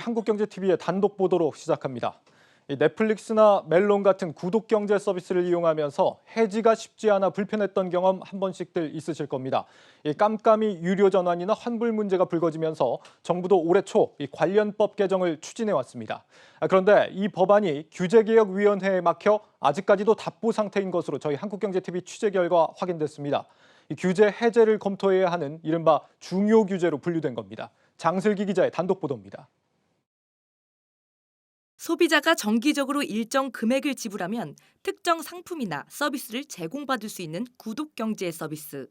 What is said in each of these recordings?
한국경제TV의 단독 보도로 시작합니다. 넷플릭스나 멜론 같은 구독경제 서비스를 이용하면서 해지가 쉽지 않아 불편했던 경험 한 번씩들 있으실 겁니다. 깜깜이 유료 전환이나 환불 문제가 불거지면서 정부도 올해 초 관련법 개정을 추진해 왔습니다. 그런데 이 법안이 규제개혁위원회에 막혀 아직까지도 답보 상태인 것으로 저희 한국경제TV 취재 결과 확인됐습니다. 규제 해제를 검토해야 하는 이른바 중요 규제로 분류된 겁니다. 장슬기 기자의 단독 보도입니다. 소비자가 정기적으로 일정 금액을 지불하면 특정 상품이나 서비스를 제공받을 수 있는 구독경제 서비스.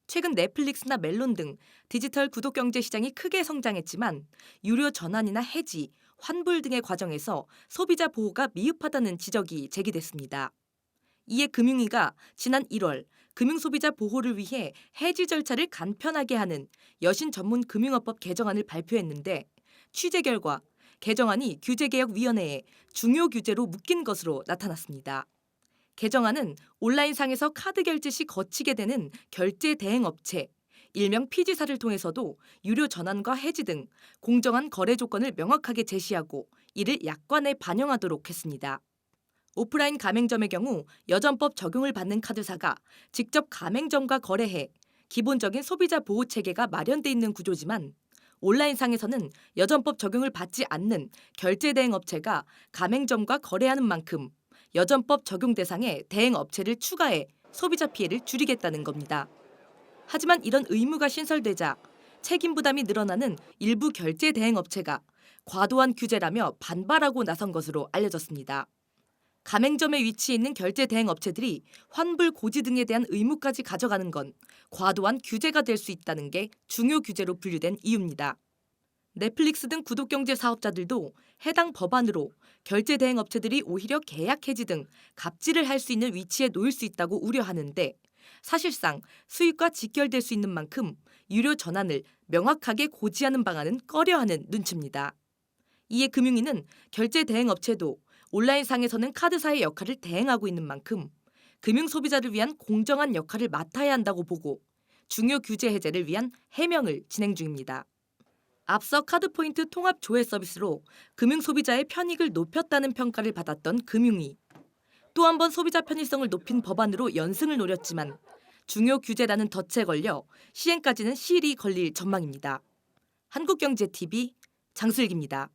최근 넷플릭스나 멜론 등 디지털 구독경제 시장이 크게 성장했지만 유료 전환이나 해지, 환불 등의 과정에서 소비자 보호가 미흡하다는 지적이 제기됐습니다. 이에 금융위가 지난 1월 금융소비자 보호를 위해 해지 절차를 간편하게 하는 여신 전문 금융업법 개정안을 발표했는데 취재 결과 개정안이 규제개혁위원회에 중요 규제로 묶인 것으로 나타났습니다. 개정안은 온라인상에서 카드 결제 시 거치게 되는 결제 대행 업체, 일명 피지사를 통해서도 유료 전환과 해지 등 공정한 거래 조건을 명확하게 제시하고 이를 약관에 반영하도록 했습니다. 오프라인 가맹점의 경우 여전법 적용을 받는 카드사가 직접 가맹점과 거래해 기본적인 소비자 보호 체계가 마련돼 있는 구조지만 온라인상에서는 여전법 적용을 받지 않는 결제 대행 업체가 가맹점과 거래하는 만큼 여전법 적용 대상에 대행 업체를 추가해 소비자 피해를 줄이겠다는 겁니다. 하지만 이런 의무가 신설되자 책임 부담이 늘어나는 일부 결제 대행 업체가 과도한 규제라며 반발하고 나선 것으로 알려졌습니다. 가맹점에 위치해 있는 결제 대행 업체들이 환불 고지 등에 대한 의무까지 가져가는 건 과도한 규제가 될 수 있다는 게 중요 규제로 분류된 이유입니다. 넷플릭스 등 구독경제 사업자들도 해당 법안으로 결제 대행 업체들이 오히려 계약 해지 등 갑질을 할 수 있는 위치에 놓일 수 있다고 우려하는데 사실상 수익과 직결될 수 있는 만큼 유료 전환을 명확하게 고지하는 방안은 꺼려하는 눈치입니다. 이에 금융위는 결제 대행 업체도 온라인상에서는 카드사의 역할을 대행하고 있는 만큼 금융 소비자를 위한 공정한 역할을 맡아야 한다고 보고 중요 규제 해제를 위한 해명을 진행 중입니다. 앞서 카드포인트 통합 조회 서비스로 금융 소비자의 편익을 높였다는 평가를 받았던 금융위. 또 한 번 소비자 편의성을 높인 법안으로 연승을 노렸지만 중요 규제라는 덫에 걸려 시행까지는 시일이 걸릴 전망입니다. 한국경제TV 장슬기입니다.